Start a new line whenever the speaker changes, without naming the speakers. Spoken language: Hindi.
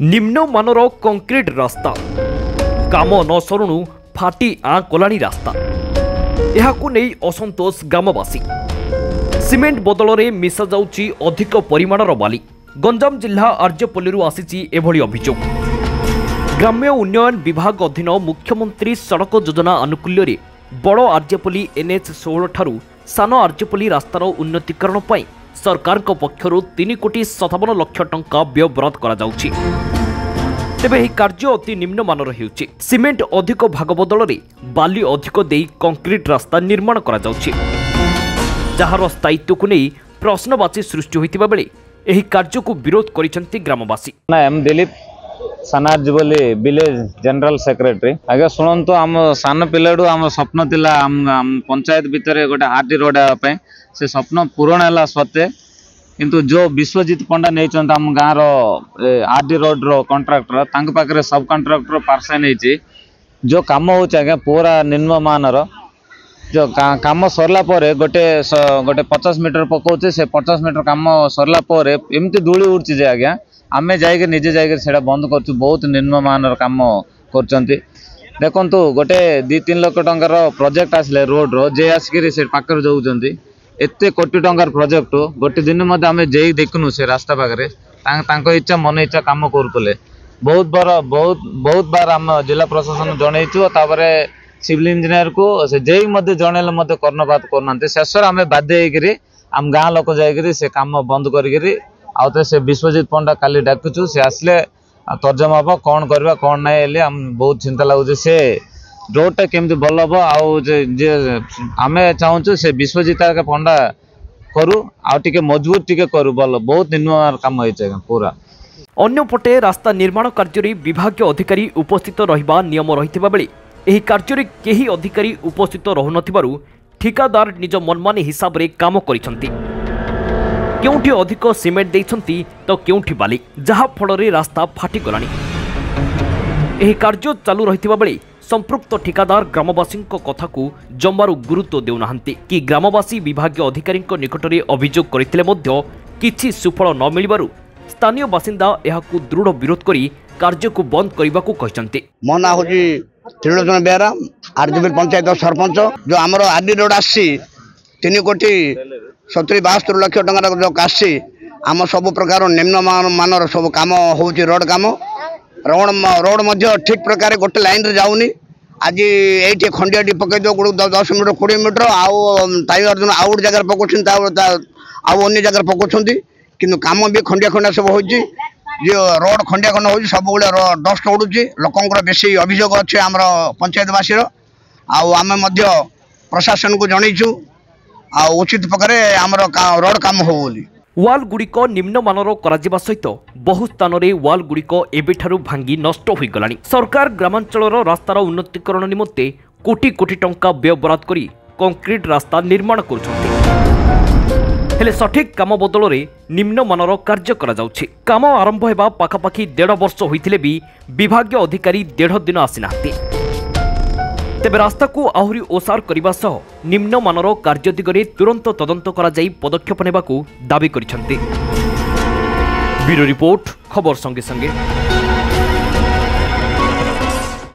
निम्नमानर कंक्रीट रास्ता काम न सरुणु फाटी आँ कलानी रास्ता यहाकु नेई असंतोष ग्रामवासी। सीमेंट बदल में मिसा जाउची अधिक परिमाणर बाली। गंजाम जिला आर्यपल्ली आसीची एभली अभियोग। ग्राम्य उन्नयन विभाग अधीन मुख्यमंत्री सड़क योजना आनुकूल्य रे बड़ आर्यपल्ली NH 16 ठारू सान आर्यपल्ली रास्तार उन्नतीकरण पर सरकार पक्षर 3 कोटी 57 लाख टंका व्यय बराद करा जाउची। तेबे यह कार्य अति निम्नमानर हेउची। सीमेंट अधिक भाग बदल में बाली अधिक देई कंक्रीट रास्ता निर्माण करा जाउची, जार स्थायित्व को नहीं प्रश्नवाची सृष्टि होइतिबा बेले एही कार्य को विरोध करिसंती ग्रामवासी।
एम दिलीप सानार्जीबली विलेज जनरल सेक्रेटरी। आगे शुणु आम सान पिलाडू आम स्वप्न थिला आम पंचायत भितर गोटे आरटी रोड पे से स्वप्न पूरण है सत्वे किंतु जो विश्वजीत पंडा नहीं आम गाँव आरटी रोड रो कंट्राक्टर तांक पाखरे सब कंट्राक्टर पार्सा नहीं जो काम हो पूरा निम्नमानर जो काम सरला गोटे 50 मीटर पकाउचे से 50 मीटर काम सरला एमती धूली उड़ची जे आज्ञा आमे जाइके निजे जाइके सेटा बंद करछु। बहुत निम्नमानर काम करचंती। देखंतु गोटे 2-3 लाख टंकार प्रोजेक्ट आसले रोड रो जे आसिक से पाकर जाउचंती एते कोटी टंकार प्रोजेक्ट गोटे दिन मध्य आमे जेई देखनु से रास्ता पाखरे तांको इच्छा मन इच्छा काम करतले। बहुत बार आम जिला प्रशासन जनईछु तापरे सिविल इंजीनियर को से जेई मध्य जनइले मध्य कर्णपात करनांते शेषर आमे बाध्य होइकरी आम गाँ लोक जाइकरी से काम बंद करिकरी आउते से विश्वजीत पंडा काली डाकुछु से आसले तर्जमा हम कौन करवा कौन ना एले हम बहुत चिंता लगुचे से रोडटा केमती भल हम आउ जे आमे चाहूँ से विश्वजीत पंडा करू आउ मजबूत टिके करू भल बहुत निम्न काम होइছে पूरा।
अन्यपटे रास्ता निर्माण कार्य विभाग अधिकारी उपस्थित रहिबा नियम रहिथिबा बेले एही कार्य केही अधिकारी उपस्थित रहुनथिबारु ठिकादार निज मनमानी हिसाब रे काम करिसंती। केउठी अधिक सीमेंट देइछंती तो केउठी बाली, जहा फल रे रास्ता फाटी गलानी। एही कार्य चालू रहिथिबा बेले संपृक्त ठिकादार ग्रामवासी कथा को जमारू गुरुत्व देउनाहांती कि ग्रामवासी विभाग अधिकारी निकट में अभियोग करथिले मध्य किछि सुफल न मिलिबारु स्थानीय बासिंदा एहाकु दृढ़ विरोध करी कार्य को बंद करने को कहते।
मो ना हूँ त्रिलोचन बेहरा आरजीपी पंचायत सरपंच। जो आमर आरडी रोड आसी 3 कोटी 70-72 लाख टंका जो आसी आम सब प्रकार निम्न मानर सब काम हो रोड काम रोड मध्य ठीक प्रकार गोटे लाइन रे जाऊनी। आज ये खंडिया पकई दो 10 मीटर 20 मीटर आउर्जन आउट जगह पकाउछन आउ अन्य जगह पकाउछन किंतु काम भी खंडिया खंडिया सब हो जो रोड खंडिया खंड हो सब डस्ट उड़ुची। लोकंर बेसी अभियोग अच्छे आम पंचायतवासी आम प्रशासन को जनईचु उचित प्रकार आमर रोड काम हो बोली।
वाल गुड़िक निम्नमानर करा सहित बहु स्थान में वाल गुड़िक एबेठारु भांगी नष्ट हो गलानी। सरकार ग्रामांचलर रास्तार उन्नतीकरण निमंते कोटी कोटी टंका व्यय बराद करी कंक्रीट रास्ता निर्माण करुछंती। हेले सठिक काम बदल में निम्नमानर कार्य करा जाउछि। काम आरंभ हेबा पाखापाखि 1.5 वर्ष होइथिले भी विभाग अधिकारी 1.5 दिन आसिनाहांती। तेबे रास्ता को आहुरी ओसार करने सह निम्नमानर कार्य दिगरे तुरंत तदंत करा जाई पदक्षेप नेबाकू दाबी करिसंती। ब्यूरो रिपोर्ट खबर संगे संगे।